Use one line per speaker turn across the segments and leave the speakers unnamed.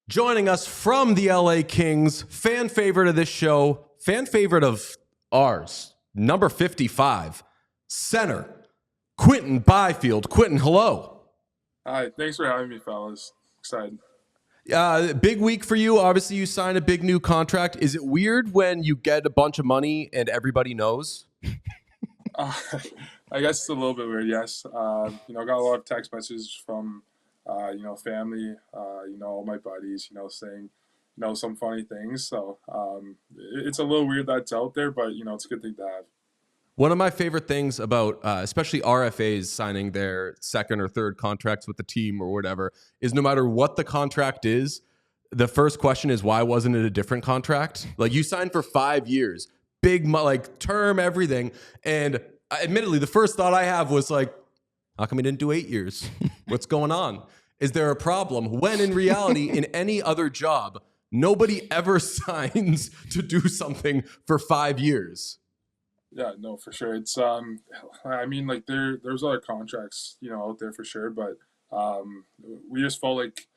Joining us from the LA Kings, fan favorite of this show, fan favorite of ours, number 55, center, Quinton Byfield. Quinton, hello.
Hi, thanks for having me, fellas. Excited.
Big week for you. Obviously, you signed a big new contract. Is it weird when you get a bunch of money and everybody knows?
I guess it's a little bit weird, yes. I got a lot of text messages from, family, all my buddies, saying, some funny things. So it's a little weird that it's out there, but, it's a good thing to have.
One of my favorite things about especially RFAs signing their second or third contracts with the team or whatever is no matter what the contract is, the first question is, why wasn't it a different contract? Like, you signed for 5 years, big, like, term, everything. And admittedly, the first thought I have was like, how come he didn't do 8 years? What's going on? Is there a problem? When in reality, in any other job, nobody ever signs to do something for 5 years.
Yeah, no, for sure. It's like there's other contracts, out there for sure, but we just felt like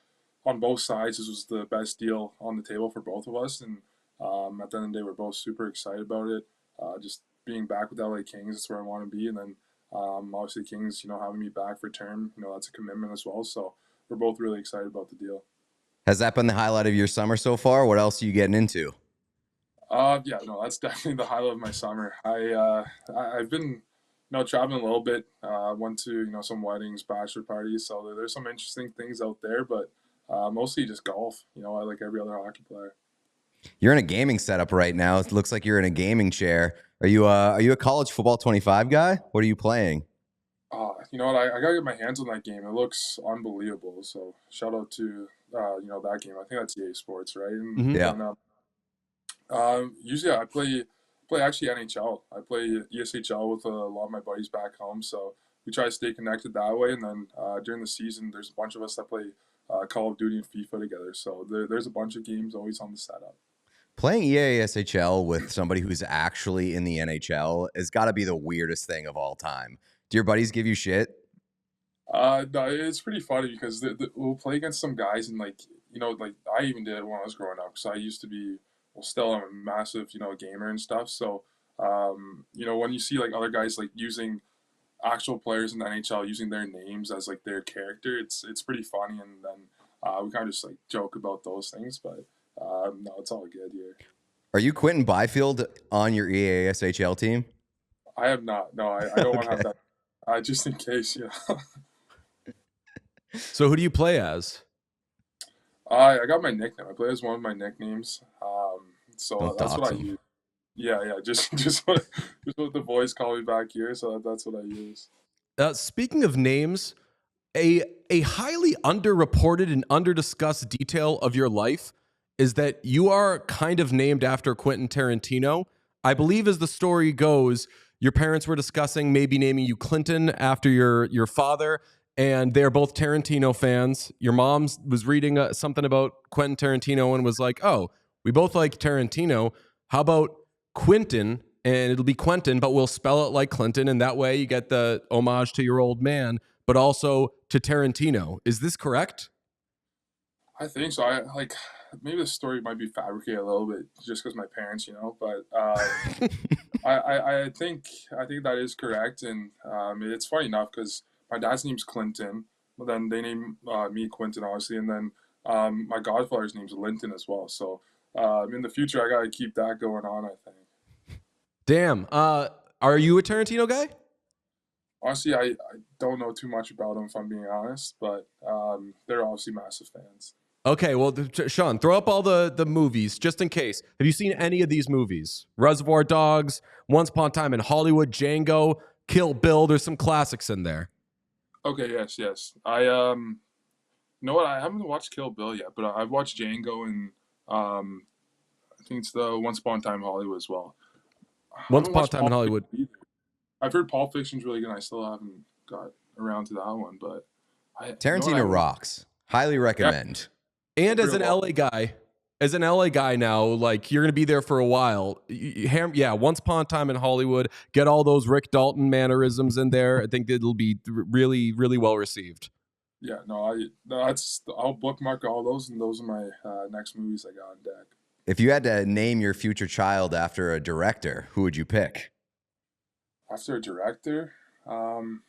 on both sides this was the best deal on the table for both of us, and at the end of the day, we're both super excited about it. Just being back with the LA Kings, that's where I want to be, and then obviously Kings, having me back for term, that's a commitment as well. So we're both really excited about the deal.
Has that been the highlight of your summer so far? What else are you getting into?
Yeah, no, that's definitely the highlight of my summer. I've been, traveling a little bit. Went to, some weddings, bachelor parties. So there's some interesting things out there, but mostly just golf. I like every other hockey player.
You're in a gaming setup right now. It looks like you're in a gaming chair. Are you a college football 25 guy? What are you playing?
You know what? I gotta get my hands on that game. It looks unbelievable. So shout out to that game. I think that's EA Sports, right? And,
Yeah.
Usually I play actually NHL. I play ESHL with a lot of my buddies back home. So we try to stay connected that way. And then during the season, there's a bunch of us that play Call of Duty and FIFA together. So there's a bunch of games always on the setup.
Playing EASHL with somebody who's actually in the NHL has got to be the weirdest thing of all time. Do your buddies give you shit?
No, it's pretty funny because we'll play against some guys and like I even did it when I was growing up. So I used to be, well, still I'm a massive gamer and stuff. So when you see like other guys like using actual players in the NHL using their names as like their character, it's pretty funny, and then we kind of just like joke about those things. But no, it's all good here.
Are you Quinton Byfield on your EASHL team?
I have not. No, I don't want to have that. Just in case,
So who do you play as?
I got my nickname. I play as one of my nicknames. So that's what I use. Yeah. Just what the boys call me back here. So that's what I use.
Speaking of names, a highly underreported and underdiscussed detail of your life is that you are kind of named after Quentin Tarantino. I believe, as the story goes, your parents were discussing maybe naming you Clinton after your father, and they're both Tarantino fans. Your mom was reading something about Quentin Tarantino and was like, oh, we both like Tarantino. How about Quinton? And it'll be Quentin, but we'll spell it like Clinton, and that way you get the homage to your old man, but also to Tarantino. Is this correct?
I think so. Maybe the story might be fabricated a little bit just because my parents, but I think that is correct, and it's funny enough because my dad's name's Clinton, but then they name me Quinton, obviously, and then my godfather's name's Linton as well. So in the future, I gotta keep that going on, I think.
Damn. Are you a Tarantino guy?
Honestly, I don't know too much about them, if I'm being honest, but they're obviously massive fans.
Okay, well, Sean, throw up all the movies just in case. Have you seen any of these movies? Reservoir Dogs, Once Upon a Time in Hollywood, Django, Kill Bill. There's some classics in there.
Okay, yes. I you know what? I haven't watched Kill Bill yet, but I've watched Django and I think it's the Once Upon a Time in Hollywood as well.
Once Upon a Time in Hollywood.
I've heard Pulp Fiction's really good. And I still haven't got around to that one, but
Tarantino rocks. Highly recommend.
Yeah. And as an LA guy now, like, you're going to be there for a while. Once Upon a Time in Hollywood, get all those Rick Dalton mannerisms in there. I think it'll be really, really well received.
Yeah, I'll bookmark all those, and those are my next movies I got on deck.
If you had to name your future child after a director, who would you pick?
After a director, you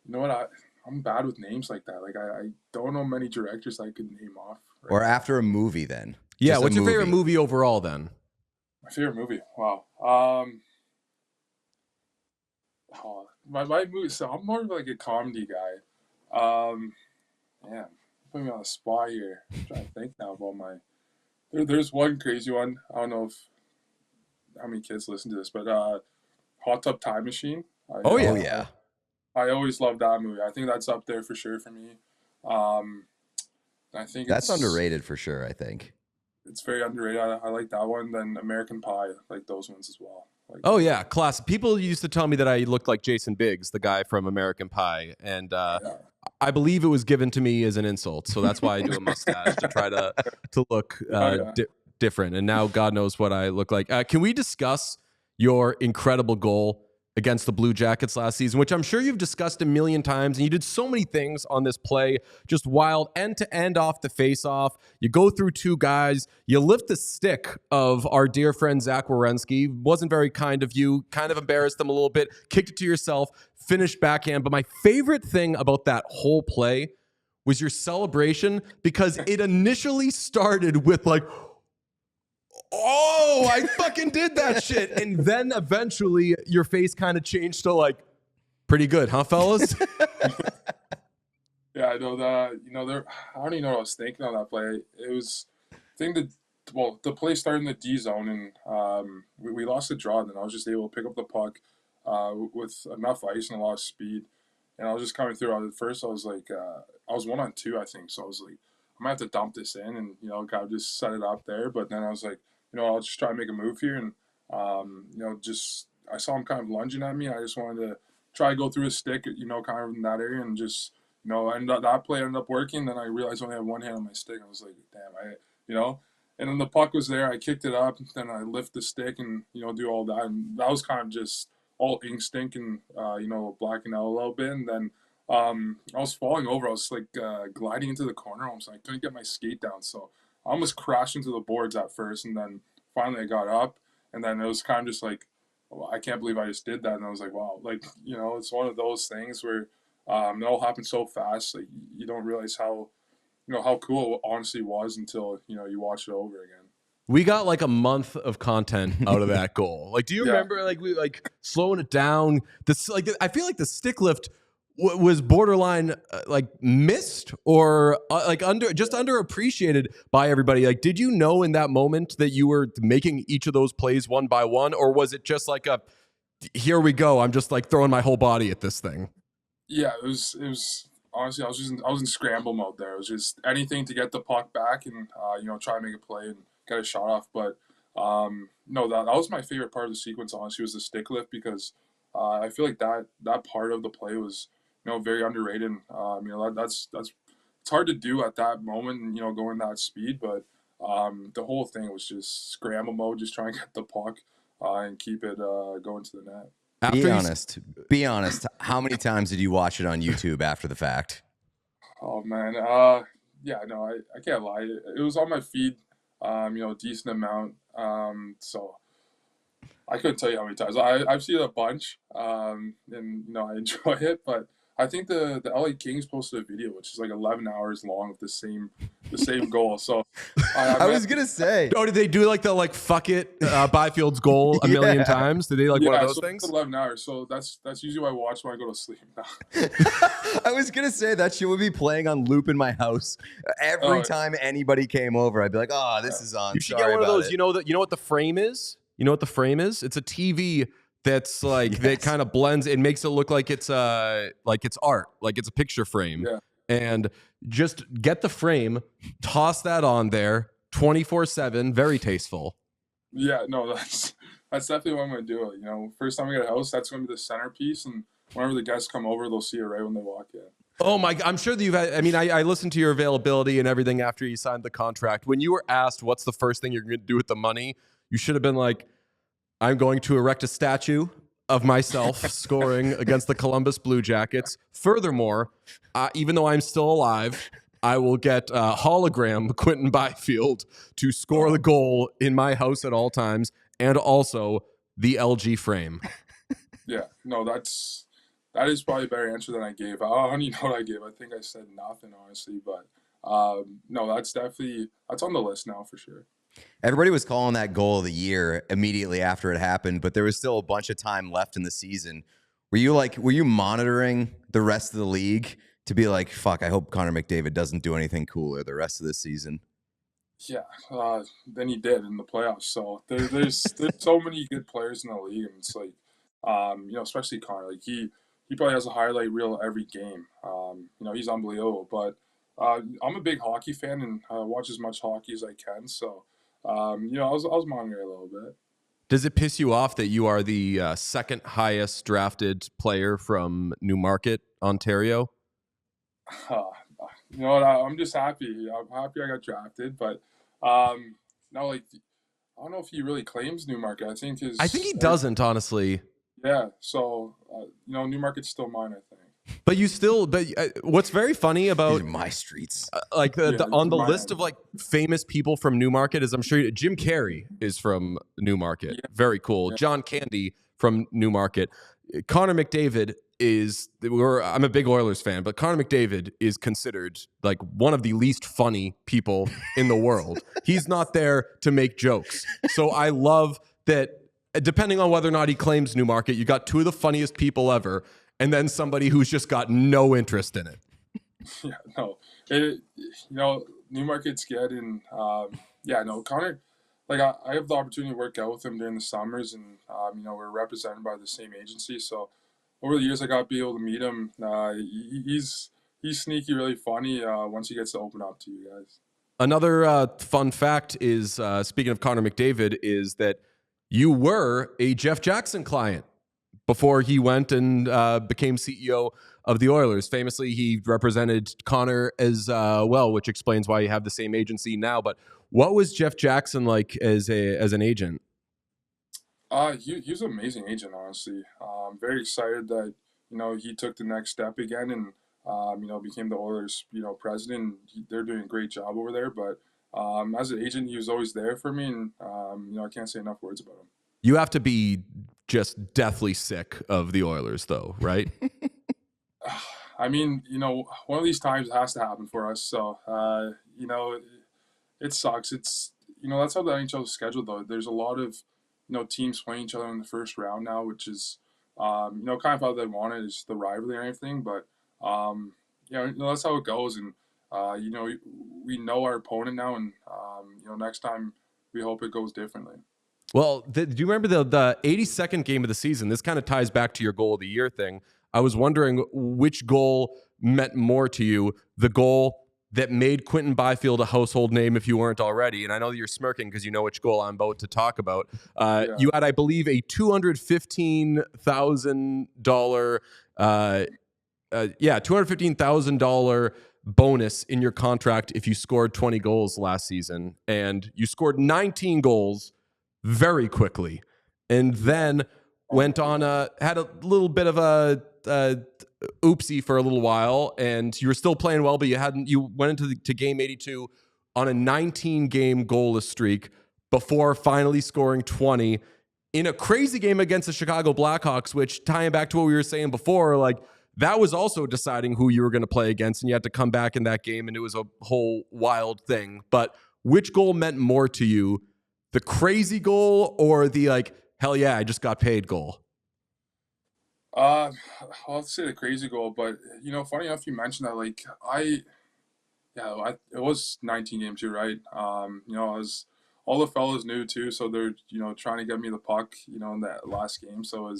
know what? I'm bad with names like that. Like I don't know many directors I could name off. Right
Or
now.
after a movie, then?
Yeah,
Just a
what's your favorite movie overall then?
My favorite movie. Wow. My movie. So I'm more of like a comedy guy. Man, putting me on the spot here. I'm trying to think now about my. There's one crazy one. I don't know if how many kids listen to this, but Hot Tub Time Machine.
Oh, yeah.
Oh, yeah.
I always loved that movie. I think that's up there for sure for me. I think
That's underrated for sure, I think.
It's very underrated. I like that one. Then American Pie, I like those ones as well. Like,
Oh yeah, classic. People used to tell me that I looked like Jason Biggs, the guy from American Pie, and
yeah.
I believe it was given to me as an insult. So that's why I do a mustache to try to look different. And now God knows what I look like. Can we discuss your incredible goal against the Blue Jackets last season, which I'm sure you've discussed a million times, and you did so many things on this play, just wild end to end off the face-off. You go through two guys, you lift the stick of our dear friend Zach Werenski. Wasn't very kind of you, kind of embarrassed him a little bit, kicked it to yourself, finished backhand. But my favorite thing about that whole play was your celebration, because it initially started with like, oh, I fucking did that shit. And then eventually your face kind of changed to like, pretty good, huh, fellas?
Yeah, I know that. I don't even know what I was thinking on that play. It was, I think the play started in the D zone, and we lost the draw. And then I was just able to pick up the puck with enough ice and a lot of speed. And I was just coming through. At first, I was like, I was 1-on-2, I think. So I was like, I'm gonna have to dump this in, and kind of just set it up there. But then I was like, I'll just try to make a move here, and just I saw him kind of lunging at me. I just wanted to try to go through his stick, kind of in that area, and just that play ended up working. Then I realized I only had one hand on my stick. I was like, damn, and then the puck was there. I kicked it up, then I lift the stick and do all that, and that was kind of just all instinct and blacking out a little bit, and then. I was falling over. I was like gliding into the corner almost. I couldn't get my skate down, so I almost crashed into the boards at first, and then finally I got up, and then it was kind of just like, oh, I can't believe I just did that, and I was like, wow, like it's one of those things where it all happened so fast, like you don't realize how how cool it honestly was until you watch it over again.
We got like a month of content out of that goal. Like, do you remember like we like slowing it down? This like I feel like the stick lift was borderline like missed or like underappreciated by everybody. Like, did you know in that moment that you were making each of those plays one by one, or was it just like a here we go, I'm just like throwing my whole body at this thing?
Yeah, it was honestly I was in scramble mode there. It was just anything to get the puck back and try to make a play and get a shot off. But no, that was my favorite part of the sequence. Honestly, was the stick lift, because I feel like that part of the play was very underrated. That's it's hard to do at that moment, and going that speed. But the whole thing was just scramble mode, just trying to get the puck and keep it going to the net.
Be honest. How many times did you watch it on YouTube after the fact?
Oh man, yeah, no, I can't lie. It was on my feed, a decent amount. So I couldn't tell you how many times. I've seen it a bunch, and I enjoy it. But I think the LA Kings posted a video which is like 11 hours long with the same goal. So
I was gonna say,
oh, did they do like the like fuck it Byfield's goal a million times? Did they like one of those things?
11 hours. So that's usually what I watch when I go to sleep now.
I was gonna say that shit would be playing on loop in my house every time anybody came over. I'd be like, oh, this is on.
You should get one of those. You know what the frame is? You know what the frame is? It's a TV that's like that kind of blends. It makes it look like it's art, like it's a picture frame.
Yeah.
And just get the frame, toss that on there 24/7. Very tasteful.
Yeah, no, that's definitely what I'm gonna do. First time I get a house, that's gonna be the centerpiece, and whenever the guests come over, they'll see it right when they walk in.
Oh my! I'm sure that you've had. I mean, I listened to your availability and everything after you signed the contract. When you were asked what's the first thing you're going to do with the money, you should have been like, I'm going to erect a statue of myself scoring against the Columbus Blue Jackets. Furthermore, even though I'm still alive, I will get hologram Quinton Byfield to score the goal in my house at all times, and also the LG frame.
Yeah, no, that is probably a better answer than I gave. I don't even know what I gave. I think I said nothing, honestly. But no, that's on the list now for sure.
Everybody was calling that goal of the year immediately after it happened, but there was still a bunch of time left in the season. Were you monitoring the rest of the league to be like, fuck, I hope Connor McDavid doesn't do anything cooler the rest of the season?
Yeah, then he did in the playoffs. So there's so many good players in the league, and it's like, especially Connor. Like he probably has a highlight reel every game. He's unbelievable. But I'm a big hockey fan and watch as much hockey as I can. So, I was monitoring a little bit.
Does it piss you off that you are the second highest drafted player from Newmarket, Ontario?
You know what? I'm just happy. I'm happy I got drafted, but no, like I don't know if he really claims Newmarket. I think
he doesn't, honestly.
Yeah. So Newmarket's still mine, I think.
But what's very funny about
These are my streets,
on the list of like famous people from Newmarket is, I'm sure Jim Carrey is from Newmarket. Yeah. Very cool. Yeah. John Candy from Newmarket. Connor McDavid I'm a big Oilers fan, but Connor McDavid is considered like one of the least funny people in the world. He's not there to make jokes. So I love that, depending on whether or not he claims Newmarket, you got two of the funniest people ever, and then somebody who's just got no interest in it.
Yeah, no. Newmarket's good, and Connor, like I have the opportunity to work out with him during the summers, and we're represented by the same agency. So over the years, I got to be able to meet him. He's sneaky, really funny once he gets to open up to you guys.
Another fun fact is, speaking of Connor McDavid, is that you were a Jeff Jackson client before he went and became CEO of the Oilers. Famously, he represented Connor as well, which explains why you have the same agency now. But what was Jeff Jackson like as an agent?
He was an amazing agent, honestly. Very excited that he took the next step again and became the Oilers president. They're doing a great job over there. But as an agent, he was always there for me, and I can't say enough words about him.
You have to be just deathly sick of the Oilers, though, right?
I mean, one of these times it has to happen for us. So, it sucks. It's that's how the NHL is scheduled, though. There's a lot of teams playing each other in the first round now, which is kind of how they want it, is the rivalry and everything. But that's how it goes, and we know our opponent now, and next time we hope it goes differently.
Well, do you remember the 82nd game of the season? This kind of ties back to your goal of the year thing. I was wondering which goal meant more to you, the goal that made Quinton Byfield a household name if you weren't already. And I know that you're smirking because you know which goal I'm about to talk about. You had, I believe, a $215,000 bonus in your contract if you scored 20 goals last season. And you scored 19 goals very quickly, and then went on had a little bit of a oopsie for a little while, and you were still playing well, but you went into game 82 on a 19-game goalless streak before finally scoring 20 in a crazy game against the Chicago Blackhawks, which, tying back to what we were saying before, like that was also deciding who you were going to play against, and you had to come back in that game, and it was a whole wild thing. But which goal meant more to you? The crazy goal or the hell yeah, I just got paid goal?
I'll say the crazy goal, but funny enough, you mentioned that. It was 19 games. You're right. As all the fellas knew too, so they're trying to get me the puck, in that last game. So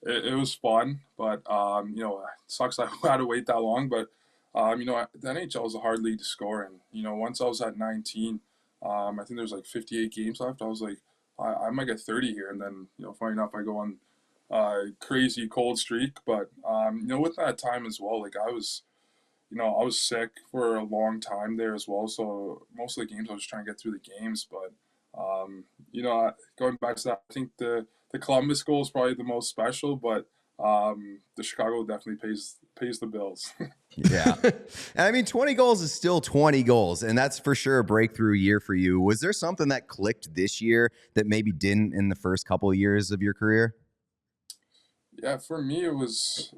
it was fun, but it sucks I had to wait that long. But the NHL is a hard league to score, and once I was at 19. I think there's 58 games left. I was like, I might get 30 here, and then funny enough, I go on crazy cold streak. But with that time as well, I was sick for a long time there as well. So most of the games I was trying to get through the games, but going back to that, I think the Columbus goal is probably the most special, but the Chicago definitely pays the bills.
Yeah. And I mean, 20 goals is still 20 goals, and that's for sure a breakthrough year for you. Was there something that clicked this year that maybe didn't in the first couple of years of your career?
Yeah, for me, it was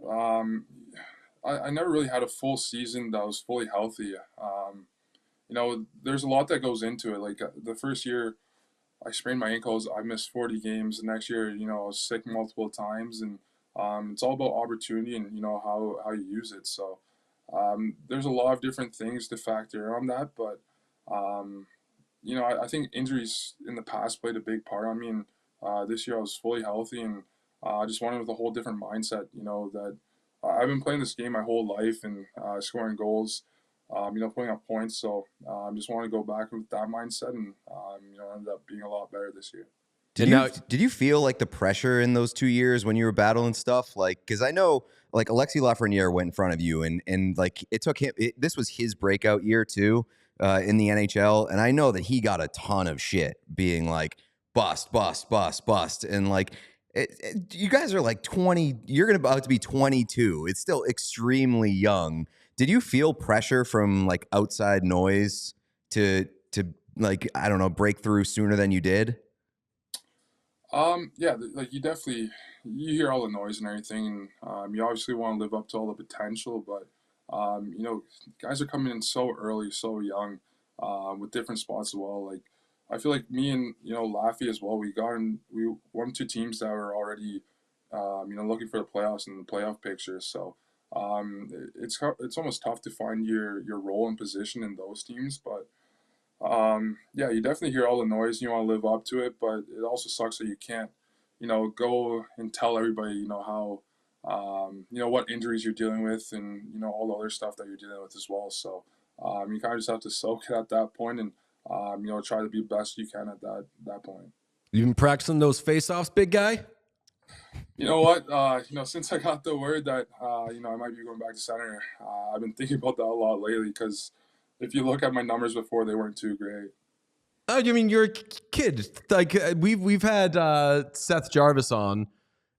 I never really had a full season that was fully healthy. There's a lot that goes into it. Like the first year, I sprained my ankles. I missed 40 games. The next year, I was sick multiple times, and it's all about opportunity and how you use it. So there's a lot of different things to factor on that, but I think injuries in the past played a big part on me. And this year I was fully healthy, and I just wanted with a whole different mindset. That I've been playing this game my whole life and scoring goals, putting up points. So just want to go back with that mindset, and ended up being a lot better this year.
Did you feel like the pressure in those 2 years when you were battling stuff? Like, because I know like Alexis Lafreniere went in front of you, and like it took him. This was his breakout year too in the NHL, and I know that he got a ton of shit being like bust, and like you guys are like 20. You're about to be 22. It's still extremely young. Did you feel pressure from like outside noise to like, I don't know, break through sooner than you did?
Yeah, like you hear all the noise and everything, and you obviously want to live up to all the potential, but guys are coming in so early, so young, with different spots as well. Like I feel like me and Laffy as well. We won two teams that were already looking for the playoffs and the playoff picture. So it's almost tough to find your role and position in those teams, but. Yeah, you definitely hear all the noise. You want to live up to it, but it also sucks that you can't, go and tell everybody, how, what injuries you're dealing with, and all the other stuff that you're dealing with as well. So you kind of just have to soak it at that point, and try to be best you can at that point.
You've been practicing those face-offs, big guy?
You know what? Since I got the word that I might be going back to center, I've been thinking about that a lot lately because. If you look at my numbers before, they weren't too great.
Oh, you mean you're a kid? Like we've had Seth Jarvis on,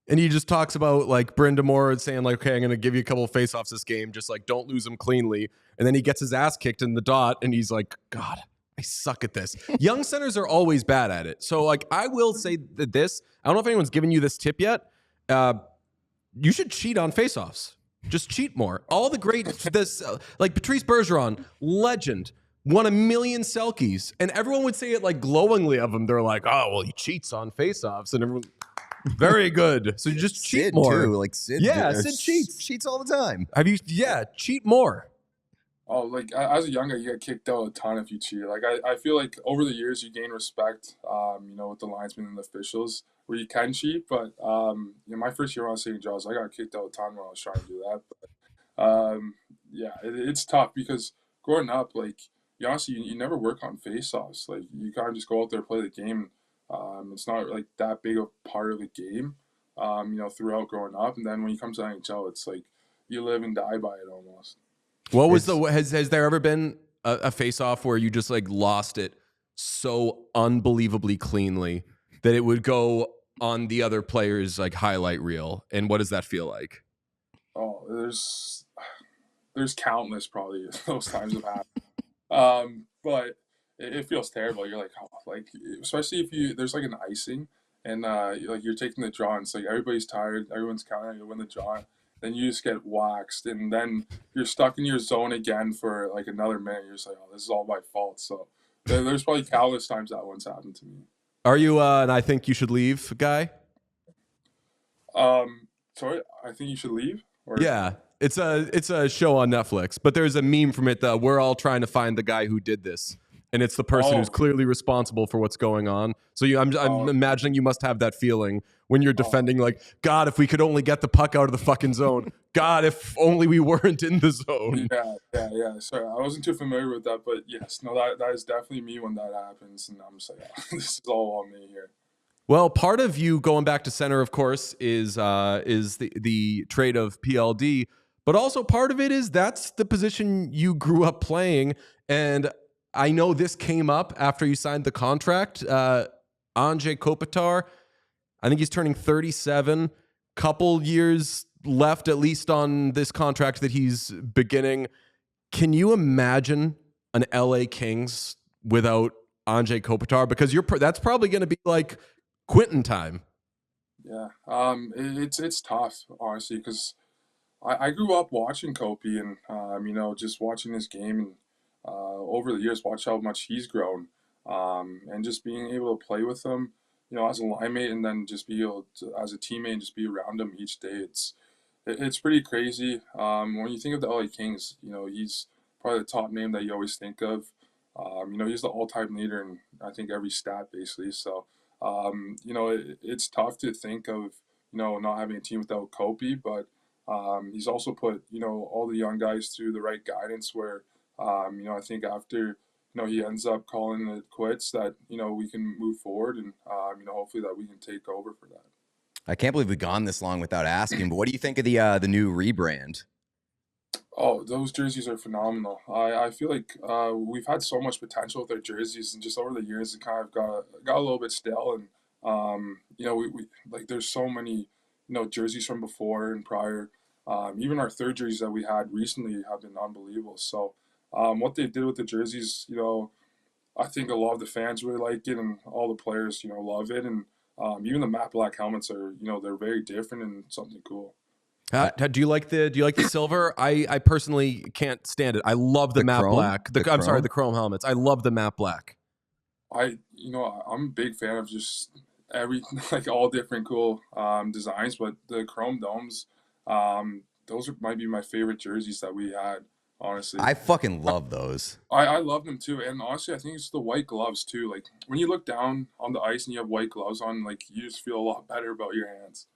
and he just talks about like Brenda Moore saying like, okay, I'm gonna give you a couple of face-offs this game, just like don't lose them cleanly. And then he gets his ass kicked in the dot, and he's like, God, I suck at this. Young centers are always bad at it. So like I will say that this, I don't know if anyone's given you this tip yet. You should cheat on face-offs. Just cheat more. All the great, like Patrice Bergeron, legend, won 1 million Selkies, and everyone would say it like glowingly of him. They're like, oh, well, he cheats on faceoffs, and everyone, very good. So you just cheat
Sid
more.
Too. Like Sid,
Sid cheats.
Cheats all the time.
Cheat more.
Oh, like as a young guy, you get kicked out a ton if you cheat. Like I feel like over the years you gain respect, with the linesmen and the officials where you can cheat. But my first year on St. John's, I got kicked out a ton when I was trying to do that. But it's tough because growing up, like you never work on face-offs. Like you kind of just go out there, play the game. It's not like that big a part of the game, throughout growing up. And then when you come to NHL, it's like you live and die by it almost.
What was has there ever been a face-off where you just like lost it so unbelievably cleanly that it would go on the other player's like highlight reel? And what does that feel like?
Oh, there's countless probably those times have happened. But it feels terrible. You're like, oh, like especially if there's like an icing and like you're taking the draw, and it's like everybody's tired, everyone's counting, you win the draw. Then you just get waxed, and then you're stuck in your zone again for like another minute. You're just like, oh, this is all my fault. So there's probably countless times that once happened to me.
Are you and I think you should leave guy?
Sorry, I think you should leave? Or?
Yeah, it's a show on Netflix, but there's a meme from it that we're all trying to find the guy who did this, and it's the person who's clearly responsible for what's going on. So I'm imagining you must have that feeling when you're defending, like, God, if we could only get the puck out of the fucking zone. God, if only we weren't in the zone.
Yeah. Sorry, I wasn't too familiar with that, but yes, no, that is definitely me when that happens, and I'm just like, oh, this is all on me here.
Well, part of you going back to center, of course, is the trade of PLD, but also part of it is that's the position you grew up playing, and I know this came up after you signed the contract. Anze Kopitar. I think he's turning 37. Couple years left, at least, on this contract that he's beginning. Can you imagine an LA Kings without Anze Kopitar? Because that's probably going to be like Quinton time.
Yeah, it's tough, honestly, because I grew up watching Kopi and just watching this game and over the years watch how much he's grown, and just being able to play with him, as a line mate, and then just be able to, as a teammate, and just be around him each day. It's pretty crazy. When you think of the LA Kings, he's probably the top name that you always think of. He's the all-time leader in I think every stat basically. So it's tough to think of not having a team without Kopi, but he's also put all the young guys through the right guidance. Where I think after he ends up calling it quits, that we can move forward, and hopefully that we can take over for that.
I can't believe we've gone this long without asking, but what do you think of the new rebrand?
Oh, those jerseys are phenomenal. I feel like we've had so much potential with our jerseys, and just over the years, it kind of got a little bit stale. And we like there's so many jerseys from before and prior. Even our third jerseys that we had recently have been unbelievable. So what they did with the jerseys, I think a lot of the fans really like it, and all the players love it. And even the matte black helmets are they're very different and something cool.
Do you like the silver? I personally can't stand it. I love the matte
chrome?
black. I'm sorry,
chrome?
the chrome helmets. I love the matte black.
I'm a big fan of just like all different cool designs, but the chrome domes, those might be my favorite jerseys that we had. Honestly,
I fucking love those.
I love them too, and honestly, I think it's the white gloves too. Like when you look down on the ice and you have white gloves on, like you just feel a lot better about your hands.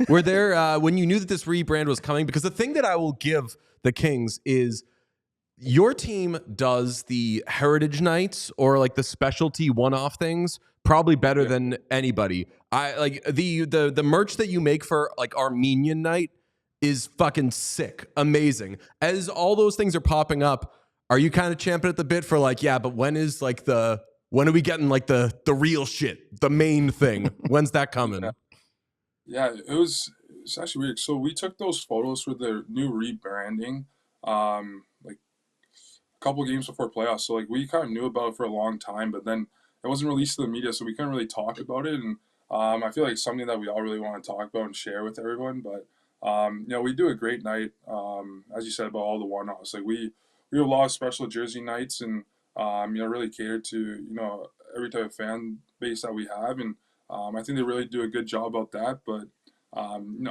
Were there when you knew that this rebrand was coming? Because the thing that I will give the Kings is your team does the heritage nights or like the specialty one-off things probably better than anybody. I like the merch that you make for like Armenian night is fucking sick, amazing. As all those things are popping up, are you kind of champing at the bit for like, yeah, but when are we getting like the real shit, the main thing? When's that coming?
Yeah, it's actually weird. So we took those photos for the new rebranding, like a couple games before playoffs. So like we kind of knew about it for a long time, but then it wasn't released to the media, so we couldn't really talk about it. And I feel like it's something that we all really want to talk about and share with everyone. But we do a great night, as you said, about all the one-offs. Like we have a lot of special jersey nights, and really cater to every type of fan base that we have. And I think they really do a good job about that. But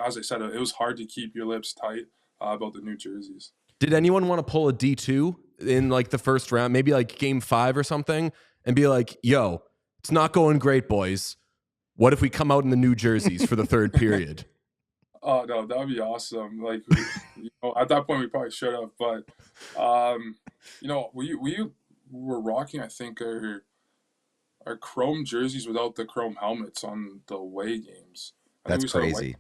as I said, it was hard to keep your lips tight about the new jerseys.
Did anyone want to pull a D2 in like the first round, maybe like game 5 or something, and be like, yo, it's not going great, boys. What if we come out in the new jerseys for the third period?
Oh, no, that would be awesome. Like, at that point, we probably should have. But, we were rocking, I think, our chrome jerseys without the chrome helmets on the away games.
That's crazy.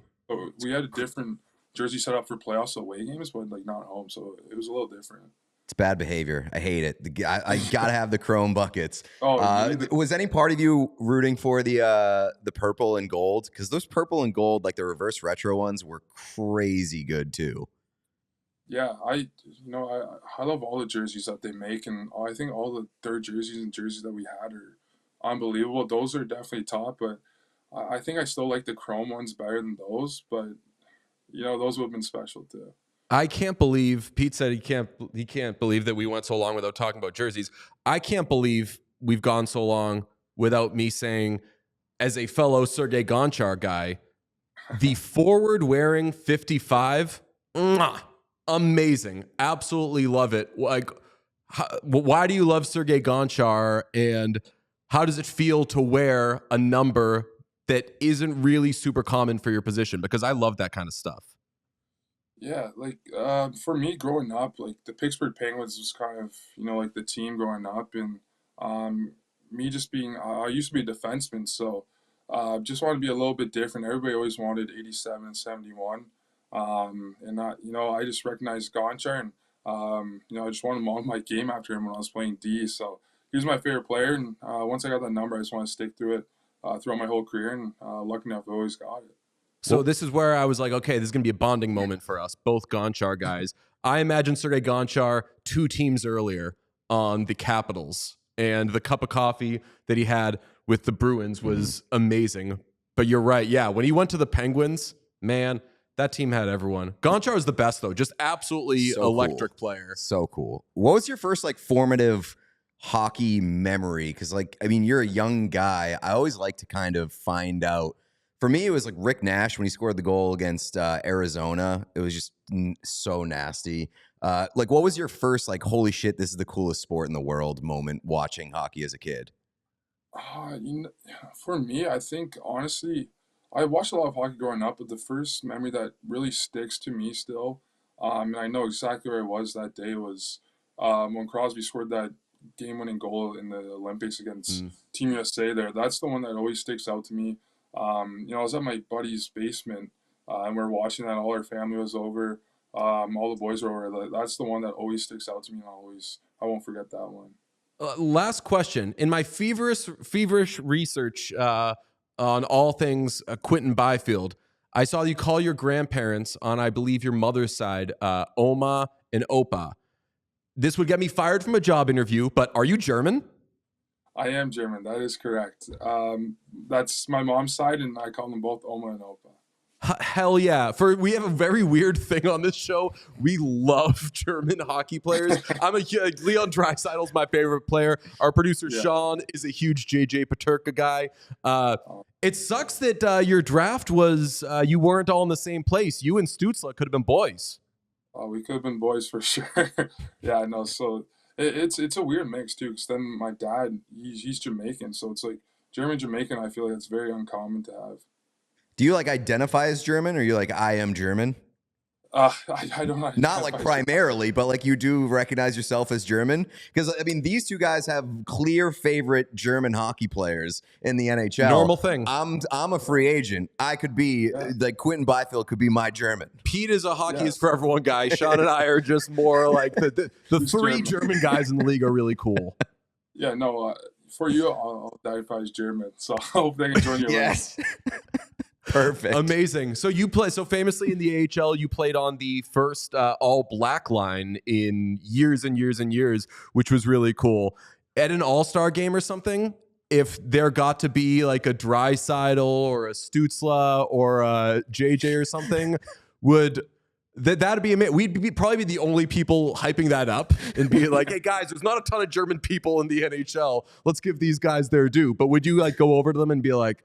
We had a different jersey set up for playoffs away games, but like not home, so it was a little different.
It's bad behavior. I hate it. I gotta have the chrome buckets.
Oh,
was any part of you rooting for the purple and gold? Because those purple and gold, like the reverse retro ones, were crazy good too.
Yeah, I love all the jerseys that they make, and I think all the third jerseys and jerseys that we had are unbelievable. Those are definitely top, but I think I still like the chrome ones better than those. But those would have been special too.
I can't believe Pete said he can't believe that we went so long without talking about jerseys. I can't believe we've gone so long without me saying, as a fellow Sergei Gonchar guy, the forward wearing 55, amazing. Absolutely love it. Like, why do you love Sergei Gonchar, and how does it feel to wear a number that isn't really super common for your position? Because I love that kind of stuff.
Yeah, like for me growing up, like the Pittsburgh Penguins was kind of like the team growing up, and me just being I used to be a defenseman, so just wanted to be a little bit different. Everybody always wanted 87 and 71, and I just recognized Gonchar, and I just wanted to model my game after him when I was playing D. So he was my favorite player, and once I got that number, I just want to stick through it throughout my whole career, and lucky enough, I always got it.
So this is where I was like, okay, this is going to be a bonding moment for us, both Gonchar guys. I imagine Sergei Gonchar 2 teams earlier on the Capitals, and the cup of coffee that he had with the Bruins was amazing. But you're right. Yeah, when he went to the Penguins, man, that team had everyone. Gonchar was the best, though. Just absolutely
So
electric
cool.
player.
So cool. What was your first like formative hockey memory? Because like, I mean, you're a young guy. I always like to kind of find out. For me, it was like Rick Nash when he scored the goal against Arizona. It was just so nasty. Like, what was your first like, holy shit, this is the coolest sport in the world moment watching hockey as a kid?
For me, I think honestly, I watched a lot of hockey growing up, but the first memory that really sticks to me still, and I know exactly where I was that day, was when Crosby scored that game-winning goal in the Olympics against Team USA. That's the one that always sticks out to me. I was at my buddy's basement, and we were watching that. All our family was over. All the boys were over. That's the one that always sticks out to me, and I won't forget that one.
Last question. In my feverish research on all things Quinton Byfield, I saw you call your grandparents on, I believe, your mother's side, Oma and Opa. This would get me fired from a job interview, but are you German?
I am German. That is correct. That's my mom's side, and I call them both Oma and Opa.
Hell yeah. We have a very weird thing on this show. We love German hockey players. Leon Draisaitl's my favorite player. Our producer Sean is a huge JJ Peterka guy. It sucks that your draft was you weren't all in the same place. You and Stützle could have been boys.
We could have been boys for sure. Yeah, no. So it's a weird mix too, because then my dad he's Jamaican, so it's like German Jamaican. I feel like it's very uncommon to have.
Do you like identify as German, or you like I am German?
I don't.
Not like primarily, but like you do recognize yourself as German? Because I mean, these two guys have clear favorite German hockey players in the NHL.
Normal thing.
I'm a free agent. I could be like Quinton Byfield could be my German.
Pete is a hockey is for everyone guy. Sean and I are just more like the 3 German guys in the league are really cool.
Yeah, no. For you, I'll identify as German. So I hope they can join your
Yes. Perfect.
Amazing. So you play famously in the AHL. You played on the first all black line in years and years and years, which was really cool. At an all-star game or something, if there got to be like a Draisaitl or a Stützle or a JJ or something, that'd be amazing. We'd probably be the only people hyping that up and be like, hey guys, there's not a ton of German people in the NHL. Let's give these guys their due. But would you like go over to them and be like,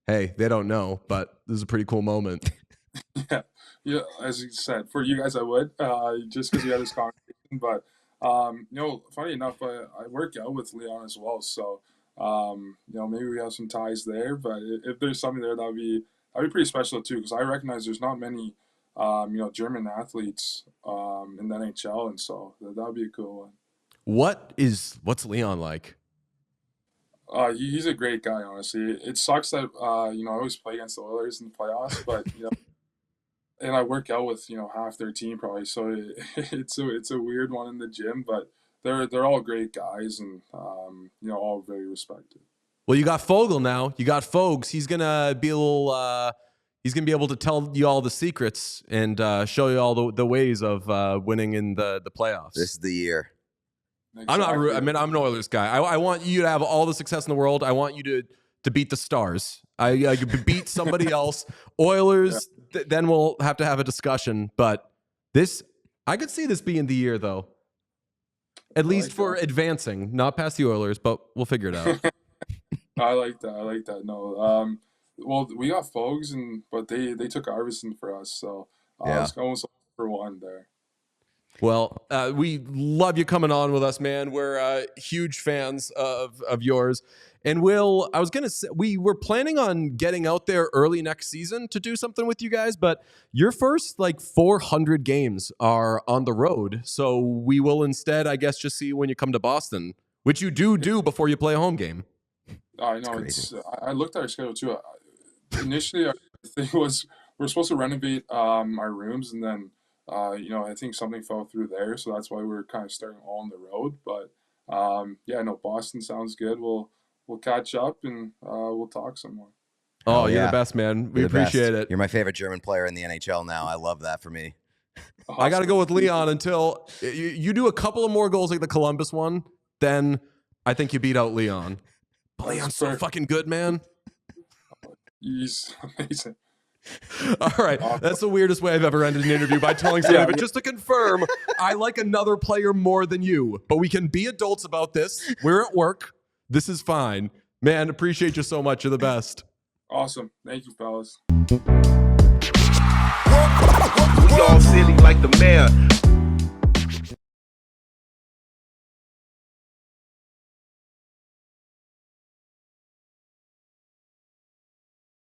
hey, they don't know, but this is a pretty cool moment?
Yeah. As you said, for you guys, I would, just because we had this conversation. But funny enough, I work out with Leon as well, so maybe we have some ties there. But if there's something there, that'd be pretty special too, because I recognize there's not many German athletes in the NHL, and so that'd be a cool one.
What's Leon like?
He's a great guy, honestly. It sucks that I always play against the Oilers in the playoffs, but and I work out with half their team probably, so it's a weird one in the gym, but they're all great guys, and all very respected.
Well, you got Fogel now. You got Fogs. He's gonna be a little. He's gonna be able to tell you all the secrets and show you all the ways of winning in the playoffs.
This is the year.
Exactly.
I'm an Oilers guy. I want you to have all the success in the world. I want you to beat the Stars. I beat somebody else. Oilers. Then we'll have to have a discussion. But I could see this being the year, though. At least for advancing, not past the Oilers, but we'll figure it out.
I like that. No, well, we got Fogs, but they took Arvidsson for us, so it's almost for one there.
Well, we love you coming on with us, man. We're huge fans of yours. And Will, I was going to say, we were planning on getting out there early next season to do something with you guys, but your first 400 games are on the road. So we will instead, I guess, just see you when you come to Boston, which you do before you play a home game.
I know. I looked at our schedule too. Initially, our thing was we're supposed to renovate our rooms, and then I think something fell through there, so that's why we're kind of starting all on the road. But Boston sounds good. We'll we'll catch up and we'll talk some more.
Oh,
Hell
you're
yeah.
the best, man. We
You're the best.
appreciate it.
You're my favorite German player in the NHL now. I love that for me.
Awesome.
I got to go with Leon until you do a couple of more goals like the Columbus one. Then I think you beat out Leon. But
That's
Leon's so
perfect.
fucking good, man.
He's amazing.
All right. That's the weirdest way I've ever ended an interview, by telling somebody, but just to confirm, I like another player more than you. But we can be adults about this. We're at work. This is fine. Man, appreciate you so much. You're the best.
Awesome. Thank you, fellas.
We all silly like the mayor.